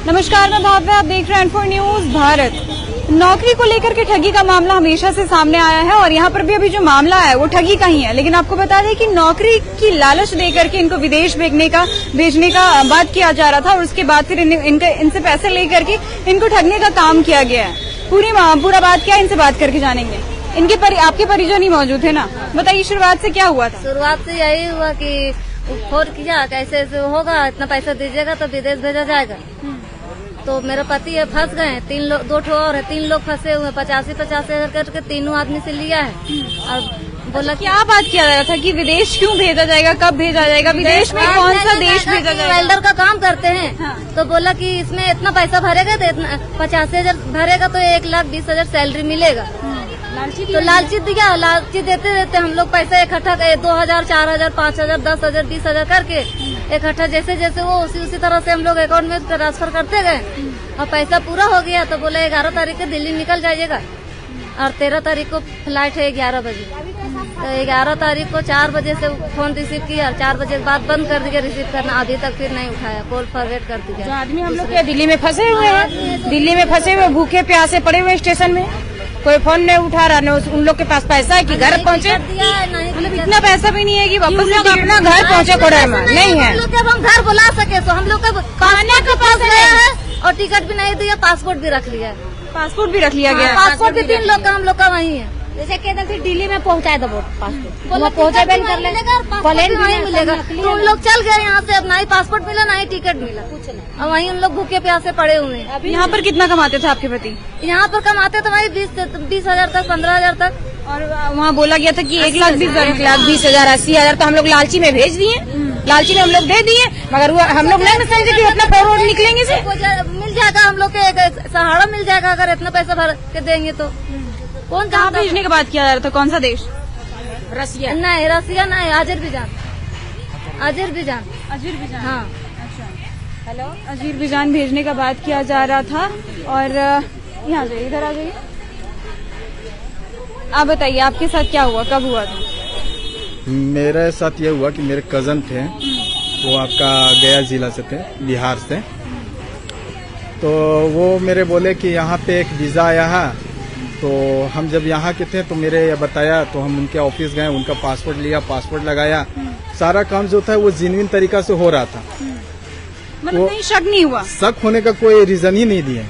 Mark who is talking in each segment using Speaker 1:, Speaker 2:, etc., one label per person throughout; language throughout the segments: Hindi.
Speaker 1: नमस्कार, मैं भाव्य, आप देख रहे हैं N4 न्यूज भारत। नौकरी को लेकर के ठगी का मामला हमेशा से सामने आया है और यहाँ पर भी अभी जो मामला है वो ठगी का ही है। लेकिन आपको बता दें कि नौकरी की लालच देकर के इनको विदेश भेजने का बात किया जा रहा था और उसके बाद फिर इनसे पैसे लेकर के इनको ठगने का काम किया गया है। पूरा बात क्या है, इनसे बात करके जानेंगे। आपके परिजन ही मौजूद है ना, बताइए शुरुआत से क्या हुआ था?
Speaker 2: शुरुआत से यही हुआ कि फोन किया, कैसे ऐसे होगा, इतना पैसा दीजिएगा तो विदेश भेजा जाएगा। तो मेरे पति है फंस गए हैं, 2 ठो और है, 3 लोग फंसे हुए, 85 हजार करके तीनों आदमी से लिया है। और बोला
Speaker 1: क्या बात किया जा रहा था कि विदेश क्यों भेजा जाएगा, कब भेजा जाएगा, विदेश में कौन सा देश भेजा जाएगा?
Speaker 2: वेल्डर का काम करते हैं। हाँ। तो बोला कि इसमें इतना पैसा भरेगा तो 85,000 भरेगा तो 1,20,000 सैलरी मिलेगा। तो लालची दिया, लालची देते देते हम लोग पैसा इकट्ठा करे, 2,000, 4,000, 5,000, 10,000, 20,000 करके इकट्ठा जैसे जैसे वो उसी तरह से हम लोग अकाउंट में ट्रांसफर करते गए और पैसा पूरा हो गया। तो बोले 11 तारीख को दिल्ली निकल जाइएगा और 13 तारीख को फ्लाइट है 11 बजे। तो 11 तारीख को 4 बजे से फोन रिसीव किया, 4 बजे के बाद बंद कर दिया रिसीव करना, अभी तक फिर नहीं उठाया, कॉल फॉरवर्ड कर दिया।
Speaker 1: जो आदमी हम लोग दिल्ली में फंसे हुए हैं, दिल्ली में फंसे हुए भूखे प्यासे पड़े हुए स्टेशन में, कोई फोन नहीं उठा रहा, उन लोग के पास पैसा है कि घर पहुँचे, मतलब इतना पैसा भी नहीं है कि वापस लोग अपना घर पहुँचे कोडा में नहीं है।
Speaker 2: जब हम घर बुला सके तो हम लोग का खाने का पास गया है और टिकट भी नहीं दिया, पासपोर्ट भी रख लिया है।
Speaker 1: पासपोर्ट भी रख लिया गया,
Speaker 2: पासपोर्ट भी 3 लोग का हम लोग का वही है।
Speaker 3: जैसे कहते थे दिल्ली में पहुँचाए दो पासपोर्ट पहुँचा कर ले,
Speaker 2: प्लेन नहीं मिलेगा। तो उन लोग चल गए यहाँ से, अब ना ही पासपोर्ट मिला ना ही टिकट मिला, कुछ नहीं। और वहीं उन लोग भूखे प्यासे पड़े हुए हैं।
Speaker 1: यहाँ पर कितना कमाते थे आपके पति?
Speaker 2: यहाँ पर कमाते थे वही 20,000 तक, 15,000 तक।
Speaker 1: और वहाँ बोला गया था कि 1,20,000, 80,000 तो हम लोग लालची में भेज दिए, लालची में हम लोग दे दिए, मगर हम लोग नहीं समझे कि अपना फॉरवर्ड निकलेंगे से
Speaker 2: मिल जाएगा, हम लोग के सहारा मिल जाएगा अगर इतना पैसा भर के देंगे तो। कौन
Speaker 1: कहाँ भेजने की बात किया जा रहा था, कौन सा देश?
Speaker 2: रसिया नहीं, रसिया नहीं, अजरबैजान। हाँ,
Speaker 1: अच्छा, हेलो, अजरबैजान भेजने का बात किया जा रहा था। और यहाँ जाइए, इधर आ जाइए, आप बताइए आपके साथ क्या हुआ, कब हुआ था?
Speaker 4: मेरे साथ ये हुआ कि मेरे कजन थे, वो आपका गया जिला से थे, बिहार से। तो वो मेरे बोले कि यहाँ पे एक वीज़ा आया है। तो हम जब यहाँ के थे तो मेरे बताया, तो हम उनके ऑफिस गए, उनका पासपोर्ट लिया, पासपोर्ट लगाया, सारा काम जो था वो जेन्युइन तरीका से हो रहा था।
Speaker 1: मतलब कहीं शक नहीं हुआ?
Speaker 4: शक होने का कोई रीजन ही नहीं दिए।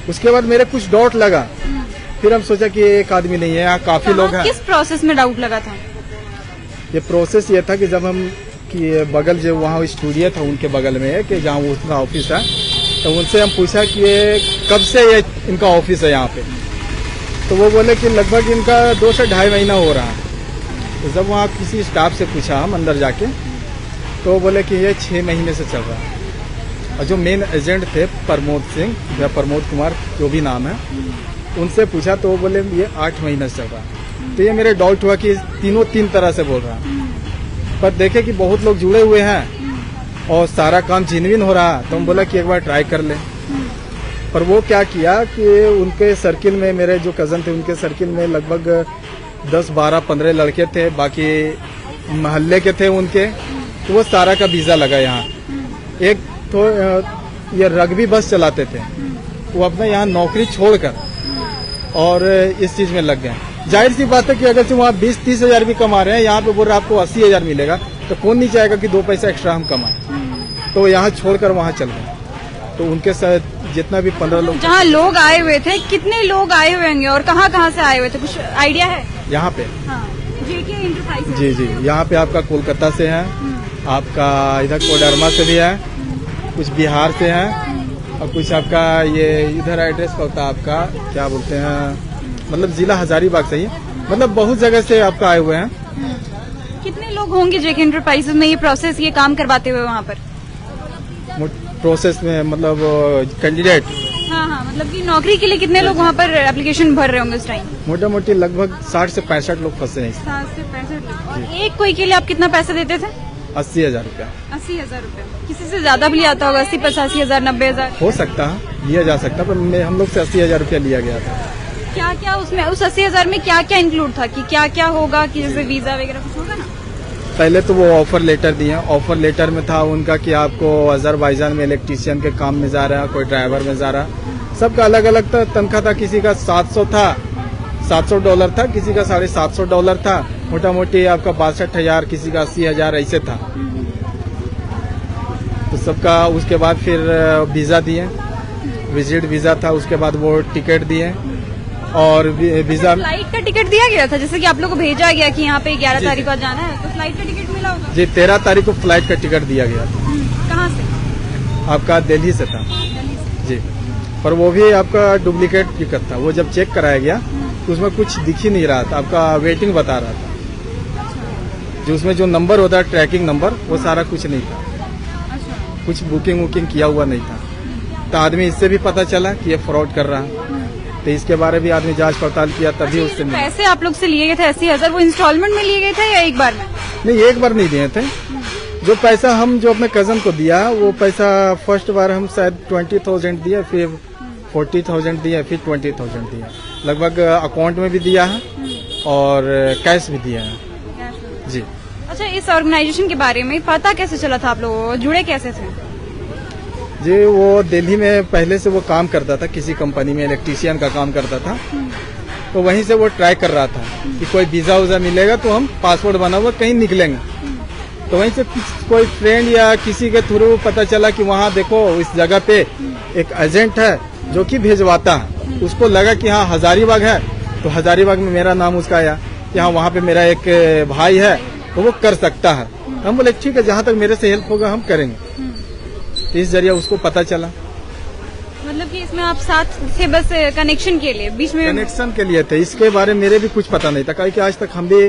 Speaker 4: उसके बाद मेरे कुछ डाउट लगा, फिर हम सोचा कि एक आदमी नहीं है, यहाँ काफी लोग हैं।
Speaker 1: किस प्रोसेस में डाउट लगा था?
Speaker 4: ये प्रोसेस ये था कि जब हम कि बगल जो वहाँ स्टूडियो था उनके बगल में है कि जहाँ उनका ऑफिस है, तो उनसे हम पूछा कि ये कब से ये इनका ऑफिस है यहाँ पे। तो वो बोले कि लगभग इनका 2 से 2.5 महीना हो रहा है। तो जब वहाँ किसी स्टाफ से पूछा हम अंदर जाके, तो वो बोले कि ये 6 महीने से चल रहा है। और जो मेन एजेंट थे प्रमोद सिंह या प्रमोद कुमार जो भी नाम है, उनसे पूछा तो वो बोले ये 8 महीने से चल रहा है। तो ये मेरे डाउट हुआ कि तीनों 3 तरह से बोल रहा है। पर देखे कि बहुत लोग जुड़े हुए हैं और सारा काम जेन्युइन हो रहा है, तो हम बोला कि एक बार ट्राई कर ले। पर वो क्या किया कि उनके सर्किल में, मेरे जो कज़न थे उनके सर्किल में लगभग 10, 12, 15 लड़के थे, बाकी मोहल्ले के थे उनके। तो वो सारा का वीज़ा लगा यहाँ। एक तो ये रग्बी बस चलाते थे, वो अपना यहाँ नौकरी छोड़कर और इस चीज़ में लग गए। जाहिर सी बात है कि अगर से वहाँ 20-30 हज़ार भी कमा रहे हैं, यहाँ पे बोल रहे आपको 80,000 मिलेगा, तो कौन नहीं चाहेगा कि 2 पैसा एक्स्ट्रा हम कमाएं। तो यहाँ छोड़कर वहाँ चल गए। तो उनके साथ जितना भी 15 लोग,
Speaker 1: जहाँ लोग आए हुए थे, कितने लोग आए हुए होंगे और कहाँ से आए हुए थे, कुछ आइडिया है?
Speaker 4: यहाँ पे
Speaker 1: जेके एंटरप्राइजेज।
Speaker 4: जी, यहाँ पे आपका कोलकाता से है, आपका इधर कोडरमा से भी है, कुछ बिहार से है, और कुछ आपका ये इधर एड्रेस का होता है आपका क्या बोलते हैं, मतलब जिला हजारीबाग से ही, मतलब बहुत जगह से आपका आए हुए हैं।
Speaker 1: कितने लोग होंगे जेके एंटरप्राइजेज में ये प्रोसेस, ये काम करवाते हुए वहाँ पर?
Speaker 4: प्रोसेस में मतलब कैंडिडेट,
Speaker 1: हाँ, मतलब कि नौकरी के लिए कितने लोग वहाँ पर एप्लीकेशन भर रहे होंगे इस टाइम?
Speaker 4: मोटा मोटी लगभग 60 से 65 लोग फंसे हैं।
Speaker 1: 60 से 65 लोग। एक कोई के लिए आप कितना पैसा देते थे?
Speaker 4: 80,000 रुपया।
Speaker 1: 80,000 रुपया। किसी से ज्यादा भी आता होगा, 80-85,000, 90,000
Speaker 4: हो सकता है, लिया जा सकता, पर हम लोग से 80,000 रुपया लिया गया था।
Speaker 1: क्या उसमें उस 80,000 में क्या इंक्लूड था कि क्या होगा, कि जैसे वीजा वगैरह कुछ होगा ना?
Speaker 4: पहले तो वो ऑफर लेटर दिए। ऑफर लेटर में था उनका कि आपको अजरबैजान में इलेक्ट्रीशियन के काम में जा रहा है, कोई ड्राइवर में जा रहा। सबका अलग अलग तनख्वाह था। किसी का 700 था, $700 था, किसी का $750 था। मोटा मोटी आपका 62,000, किसी का 80,000 ऐसे था। तो सबका उसके बाद फिर वीज़ा दिए, विजिट वीज़ा था। उसके बाद वो टिकट दिए और वीज़ा
Speaker 1: फ्लाइट का टिकट दिया गया था, जैसे कि आप लोग को भेजा गया कि यहाँ पे 11 तारीख को जाना है, तो फ्लाइट का टिकट मिला होगा?
Speaker 4: जी 13 तारीख को फ्लाइट का टिकट दिया गया था।
Speaker 1: कहाँ से?
Speaker 4: आपका दिल्ली से था जी, पर वो भी आपका डुप्लीकेट टिकट था। वो जब चेक कराया गया तो उसमें कुछ दिख ही नहीं रहा था, आपका वेटिंग बता रहा था। जो उसमें जो नंबर होता है ट्रैकिंग नंबर, वो सारा कुछ नहीं था। कुछ बुकिंग वुकिंग किया हुआ नहीं था। तो आदमी इससे भी पता चला कि ये फ्रॉड कर रहा है। तो इसके बारे में आदमी जांच पड़ताल किया, तभी उससे मिला।
Speaker 1: पैसे आप लोग से लिए गए थे 80,000, वो इंस्टॉलमेंट में लिए गए थे या एक बार में?
Speaker 4: नहीं, एक बार नहीं दिए थे। जो पैसा हम जो अपने कजन को दिया, वो पैसा फर्स्ट बार हम शायद 20,000 दिया, फिर 40,000 दिया, फिर 20,000 दिया। लगभग अकाउंट में भी दिया है और कैश भी दिया है जी।
Speaker 1: अच्छा, इस ऑर्गेनाइजेशन के बारे में पता कैसे चला था, आप लोग जुड़े कैसे थे?
Speaker 4: जी वो दिल्ली में पहले से वो काम करता था, किसी कंपनी में इलेक्ट्रीशियन का काम करता था। तो वहीं से वो ट्राई कर रहा था कि कोई वीजा वूजा मिलेगा तो हम पासपोर्ट बना हुआ कहीं निकलेंगे। तो वहीं से कोई फ्रेंड या किसी के थ्रू पता चला कि वहाँ देखो इस जगह पे एक एजेंट है जो कि भेजवाता है। उसको लगा कि हाँ हजारीबाग है, तो हजारीबाग में मेरा नाम उसका आया कि हाँ वहाँ पे मेरा एक भाई है तो वो कर सकता है। हम बोले ठीक है, जहाँ तक मेरे से हेल्प होगा हम करेंगे। तो इस जरिए उसको पता चला।
Speaker 1: मतलब कि इसमें आप साथ थे बस कनेक्शन के लिए, बीच में
Speaker 4: कनेक्शन के लिए थे। इसके बारे में मेरे भी कुछ पता नहीं था, क्योंकि आज तक हम भी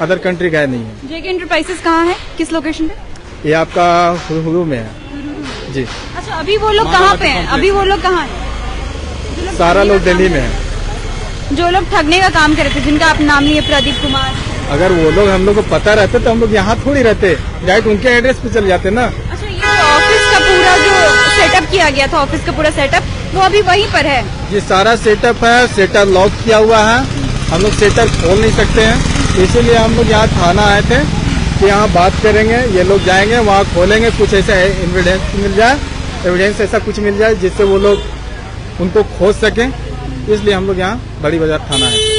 Speaker 4: अदर कंट्री गए नहीं है।
Speaker 1: जेके एंटरप्राइजेस कहाँ है, किस लोकेशन पे?
Speaker 4: ये आपका हुरू में है जी।
Speaker 1: अच्छा, अभी वो लोग कहाँ पे हैं? अभी वो लोग कहाँ हैं?
Speaker 4: सारा लोग दिल्ली में है।
Speaker 1: जो लोग ठगने का काम कर रहे थे, जिनका आप नाम लिए प्रदीप कुमार,
Speaker 4: अगर वो लोग हम लोग को पता रहते तो हम लोग यहाँ थोड़ी रहते, डायरेक्ट उनके एड्रेस पे चले जाते ना।
Speaker 1: अच्छा, ये ऑफिस का पूरा जो सेटअप किया गया था, ऑफिस का पूरा सेटअप, वो अभी वहीं पर है?
Speaker 4: ये सारा सेटअप है, सेटअप लॉक किया हुआ है। हम लोग सेटअप खोल नहीं सकते हैं, इसीलिए हम लोग यहाँ थाना आए थे कि यहाँ बात करेंगे। ये लोग जाएंगे वहाँ खोलेंगे, कुछ ऐसा एविडेंस मिल जाए, एविडेंस ऐसा कुछ मिल जाए जिससे वो लोग उनको खोज सकें। इसलिए हम लोग यहाँ बड़ी बाजार थाना है।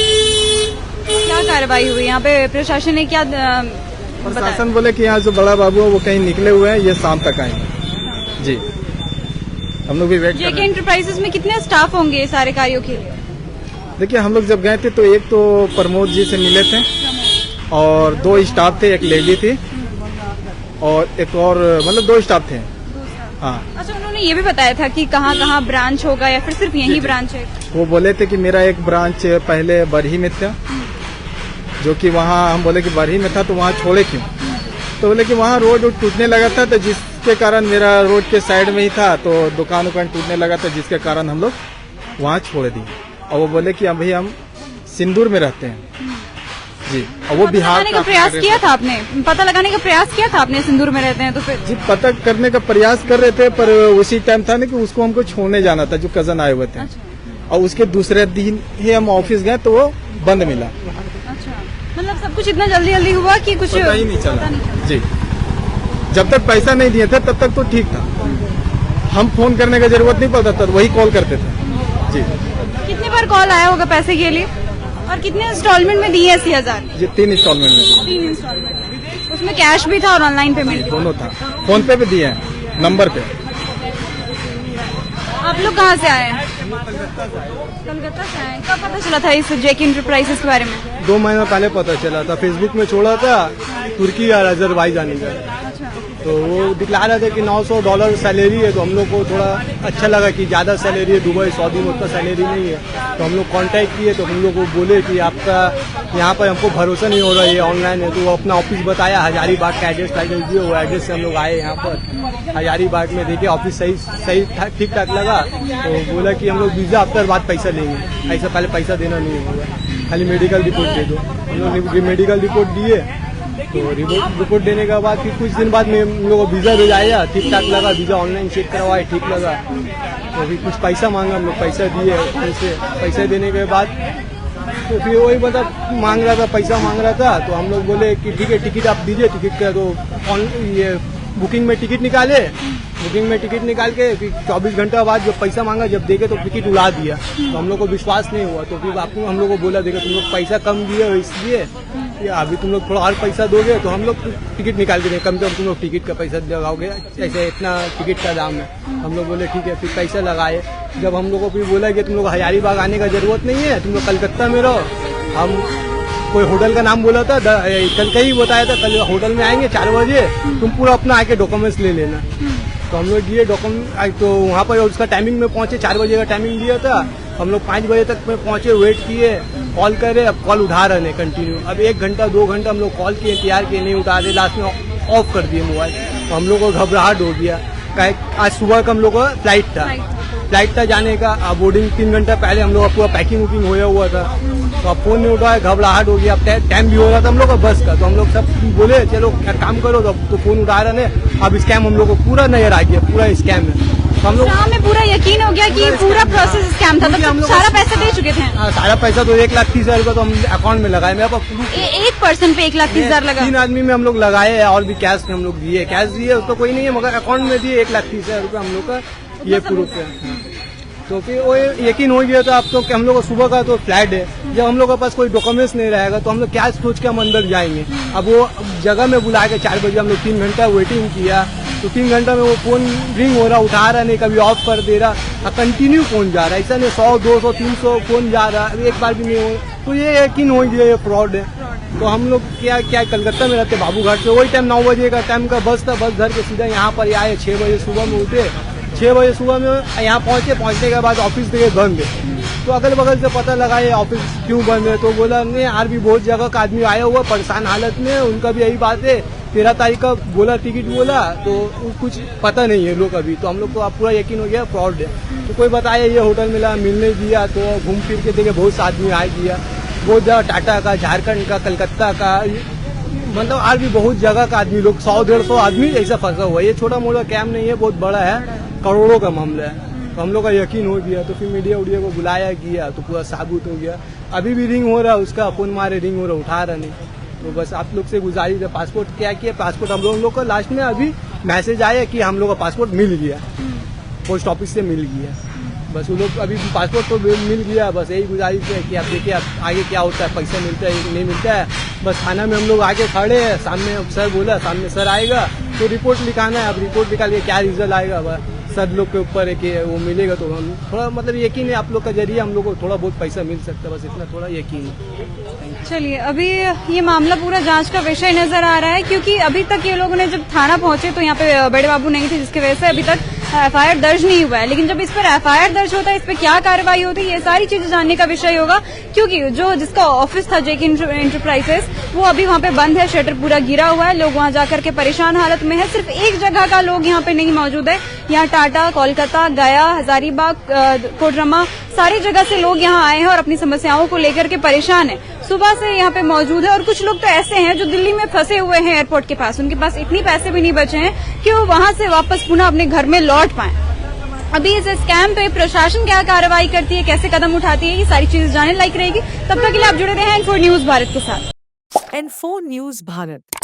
Speaker 1: क्या कार्रवाई हुई यहाँ पे? प्रशासन ने क्या
Speaker 4: प्रशासन बोले कि यहाँ जो बड़ा बाबू है वो कहीं निकले हुए हैं, ये शाम तक आएंगे जी। हम लोग भी वेट कर
Speaker 1: जेके
Speaker 4: रहे हैं।
Speaker 1: एंटरप्राइजेस में कितने स्टाफ होंगे ये सारे कार्यों के लिए?
Speaker 4: देखिए हम लोग जब गए थे तो एक तो प्रमोद जी से मिले थे और 2 स्टाफ थे, एक लेडी थी और एक और, मतलब 2 स्टाफ थे। हाँ।
Speaker 1: अच्छा, उन्होंने ये भी बताया था कि कहाँ कहाँ ब्रांच होगा या फिर सिर्फ यही ब्रांच है?
Speaker 4: वो बोले थे कि मेरा एक ब्रांच पहले बरही में था, जो कि वहाँ हम बोले कि बरही में था तो वहाँ छोड़े क्यों? तो बोले कि वहाँ रोड टूटने लगा था, तो जिसके कारण मेरा रोड के साइड में ही था तो दुकान उकान टूटने लगा था, जिसके कारण हम लोग वहाँ छोड़ दिए। और वो बोले कि अभी हम सिंदूर में रहते हैं जी। और वो बिहार
Speaker 1: का प्रयास किया था आपने? पता लगाने का प्रयास किया था आपने? सिंदूर में रहते हैं तो फिर?
Speaker 4: जी पता करने का प्रयास कर रहे थे, पर उसी टाइम था ना कि उसको हमको छोड़ने जाना था, जो कजन आए हुए थे। और उसके दूसरे दिन ही हम ऑफिस गए तो वो बंद मिला।
Speaker 1: अच्छा, मतलब सब कुछ इतना जल्दी जल्दी हुआ कि कुछ
Speaker 4: पता ही नहीं चला जी। जब तक पैसा नहीं दिए थे तब तक तो ठीक था, हम फोन करने का जरूरत नहीं पड़ता था, वही कॉल करते थे जी।
Speaker 1: कितनी बार कॉल आया होगा पैसे के लिए, और कितने इंस्टॉलमेंट में दिए 80,000?
Speaker 4: जी 3 इंस्टॉलमेंट में।
Speaker 1: 3 इंस्टॉलमेंट, उसमें कैश भी था और ऑनलाइन पेमेंट भी?
Speaker 4: दोनों था, फोन पे भी दिए हैं नंबर पे।
Speaker 1: आप लोग कहाँ से आए हैं? कलकत्ता से आए। कब पता चला था इस जेके एंटरप्राइजेस के बारे में?
Speaker 5: 2 महीना पहले पता चला था, फेसबुक में छोड़ा था, तुर्की या अजरबैजान का। तो वो दिखला रहा था कि $900 सैलरी है, तो हम लोग को थोड़ा अच्छा लगा कि ज़्यादा सैलरी है, दुबई सऊदी में उतना सैलरी नहीं है। तो हम लोग कांटेक्ट किए, तो हम लोग को बोले कि आपका यहाँ पर हमको भरोसा नहीं हो रहा है, ये ऑनलाइन है। तो वो अपना ऑफिस बताया, हजारीबाग का एड्रेस दिए, वो एड्रेस से हम लोग आए यहाँ पर हजारीबाग में। देखे ऑफिस सही ठीक ठाक लगा, तो बोला कि हम लोग वीज़ा आफ्टर बाद पैसा लेंगे, ऐसा पहले पैसा देना नहीं होगा, खाली मेडिकल रिपोर्ट दे दो। हम लोग मेडिकल रिपोर्ट दिए, तो रिपोर्ट देने के बाद फिर कुछ दिन बाद में हम लोग को वीज़ा भेजाया, ठीक ठाक लगा, वीज़ा ऑनलाइन चेक करवाए, ठीक लगा। तो फिर कुछ पैसा मांगा, हम लोग पैसा दिए, पैसे देने के बाद तो फिर वही मतलब मांग रहा था, पैसा मांग रहा था। तो हम लोग बोले कि ठीक है टिकट आप दीजिए, टिकट का तो ये बुकिंग में टिकट निकाले, बुकिंग में टिकट निकाल के फिर 24 घंटा बाद जब पैसा मांगा, जब देखे तो टिकट उड़ा दिया। तो हम लोग को विश्वास नहीं हुआ। तो फिर आपको हम लोग को बोला देखो तुम लोग पैसा कम दिए हो इसलिए अभी तुम लोग थोड़ा और पैसा दोगे तो हम लोग टिकट निकाल के देंगे, कम से कम तुम लोग टिकट का पैसा लगाओगे, ऐसे इतना टिकट का दाम है। हम लोग बोले ठीक है, फिर पैसा लगाए। जब हम लोग को फिर बोला कि तुम लोग हजारीबाग आने का जरूरत नहीं है, तुम लोग कलकत्ता में रहो। हम कोई होटल का नाम बोला था, कल का ही बताया था, कल होटल में आएंगे 4 बजे, तुम पूरा अपना आके डॉक्यूमेंट्स ले लेना। तो हम लोग दिए डॉक्यूमेंट, तो वहाँ पर उसका टाइमिंग में पहुंचे, 4 बजे का टाइमिंग दिया था। हम लोग 5 बजे तक में पहुंचे, वेट किए, कॉल करे, अब कॉल उठा रहे हैं कंटिन्यू। अब 1 घंटा 2 घंटा हम लोग कॉल किए, इंतजार किए, नहीं उठा रहे, लास्ट में ऑफ कर दिए मोबाइल। तो हम लोग को घबराहट हो गया। आज सुबह का हम लोग का फ्लाइट था जाने का, बोर्डिंग 3 घंटा पहले हम लोग का पूरा पैकिंग वुकिंग होया हुआ था। तो अब फोन नहीं उठाया, घबराहट हो गया। अब टाइम भी हो रहा था हम लोग का बस का। तो हम लोग सब बोले चलो काम करो, तो फोन उठा रहे हैं। अब स्कैम हम लोग को पूरा नजर आ गया, पूरा स्कैम है। तो हम लोग
Speaker 1: हमें पूरा यकीन हो गया कि पूरा प्रोसेस स्कैम था। तो हम सारा पैसा दे चुके थे।
Speaker 5: सारा पैसा तो 1,30,000 रुपया तो हम अकाउंट में लगाए। मेरे पास
Speaker 1: एक पर्सन पे 1,30,000 लगा।
Speaker 5: 3 आदमी में हम लोग लगाए हैं, और भी कैश में हम लोग दिए। कैश दिए उसको कोई नहीं है, मगर अकाउंट में दिए 1,30,000 रुपया हम लोग का ये प्रूफ है। तो फिर वो यकीन हो गया था अब तो कि हम लोग को सुबह का तो फ्लाइट है। जब हम लोग के पास कोई डॉक्यूमेंट्स नहीं रहेगा तो हम लोग क्या सोच के हम अंदर जाएंगे। अब वो जगह में बुला के 4 बजे हम लोग 3 घंटा वेटिंग किया। तो 3 घंटा में वो फोन रिंग हो रहा, उठा रहा नहीं, कभी ऑफ कर दे रहा, कंटिन्यू फोन जा रहा है। ऐसा नहीं 100 200 300 फोन जा रहा है, एक बार भी नहीं हो। तो ये यकीन हो गया ये फ्रॉड है। तो हम लोग क्या कलकत्ता में रहते बाबू घाट से, वही टाइम 9 बजे का टाइम का बस था। बस धर के सीधा यहाँ पर आए, 6 बजे सुबह में उठे, 6 बजे सुबह में यहाँ पहुंचने के बाद ऑफिस देखिए बंद है। तो अगल बगल से पता लगा ये ऑफिस क्यों बंद है। तो बोला नहीं यार भी बहुत जगह का आदमी आया हुआ परेशान हालत में, उनका भी यही बात है। 13 तारीख का बोला टिकट बोला, तो कुछ पता नहीं है लोग अभी। तो हम लोग को अब पूरा यकीन हो गया फ्रॉड है। तो कोई बताया ये होटल मिला, मिलने दिया। तो घूम फिर के देखे बहुत आदमी आ गया, बहुत जगह टाटा का, झारखंड का, कलकत्ता का, मतलब आज भी बहुत जगह का आदमी लोग 100-150 आदमी ऐसा फंसा हुआ है। ये छोटा मोटा कैम नहीं है, बहुत बड़ा है, करोड़ों का मामला है। तो हम लोग का यकीन हो गया। तो फिर मीडिया उडिया को बुलाया गया, तो पूरा साबुत हो गया। अभी भी रिंग हो रहा है उसका, फोन मारे रिंग हो रहा, उठा रहा नहीं। तो बस आप लोग से गुजारिश है, पासपोर्ट क्या किया, पासपोर्ट हम लोग को लास्ट में अभी मैसेज आया कि हम लोग का पासपोर्ट मिल गया, पोस्ट ऑफिस से मिल गया। बस वो लोग अभी पासपोर्ट तो मिल गया। बस यही गुजारिश है कि आप देखिए आप आगे क्या होता है, पैसा मिलता है नहीं मिलता है। बस थाना में हम लोग आगे खड़े हैं, सामने सर बोला सामने सर आएगा तो रिपोर्ट लिखाना है। अब रिपोर्ट निकाल के क्या रिजल्ट आएगा बस सर लोग के ऊपर है कि वो मिलेगा। तो हम थोड़ा मतलब यकीन है आप लोग का जरिए हम लोग को थोड़ा बहुत पैसा मिल सकता है, बस इतना थोड़ा यकीन है।
Speaker 1: चलिए अभी ये मामला पूरा जांच का विषय नजर आ रहा है, क्योंकि अभी तक ये लोगों ने जब थाना पहुंचे तो यहाँ पे बड़े बाबू नहीं थे, जिसकी वजह से अभी तक एफआईआर दर्ज नहीं हुआ है। लेकिन जब इस पर एफआईआर दर्ज होता है, इस पर क्या कार्रवाई होती है, ये सारी चीजें जानने का विषय होगा। क्योंकि जिसका ऑफिस था जेके एंटरप्राइजेस, वो अभी वहाँ पे बंद है, शटर पूरा गिरा हुआ है, लोग वहाँ जाकर के परेशान हालत में है। सिर्फ एक जगह का लोग यहाँ पे नहीं मौजूद है, यहाँ टाटा, कोलकाता, गया, हजारीबाग, कोडरमा, सारी जगह से लोग यहाँ आए हैं और अपनी समस्याओं को लेकर के परेशान है। सुबह से यहाँ पे मौजूद है। और कुछ लोग तो ऐसे हैं जो दिल्ली में फंसे हुए हैं एयरपोर्ट के पास, उनके पास इतनी पैसे भी नहीं बचे हैं कि वो वहां से वापस पुनः अपने घर में लौट पाएं। अभी इस स्कैम पे प्रशासन क्या कार्रवाई करती है, कैसे कदम उठाती है, ये सारी चीजें जानने लायक रहेगी। तब तक के लिए आप जुड़े रहे हैं N4 न्यूज भारत के साथ।
Speaker 6: N4 news Bharat.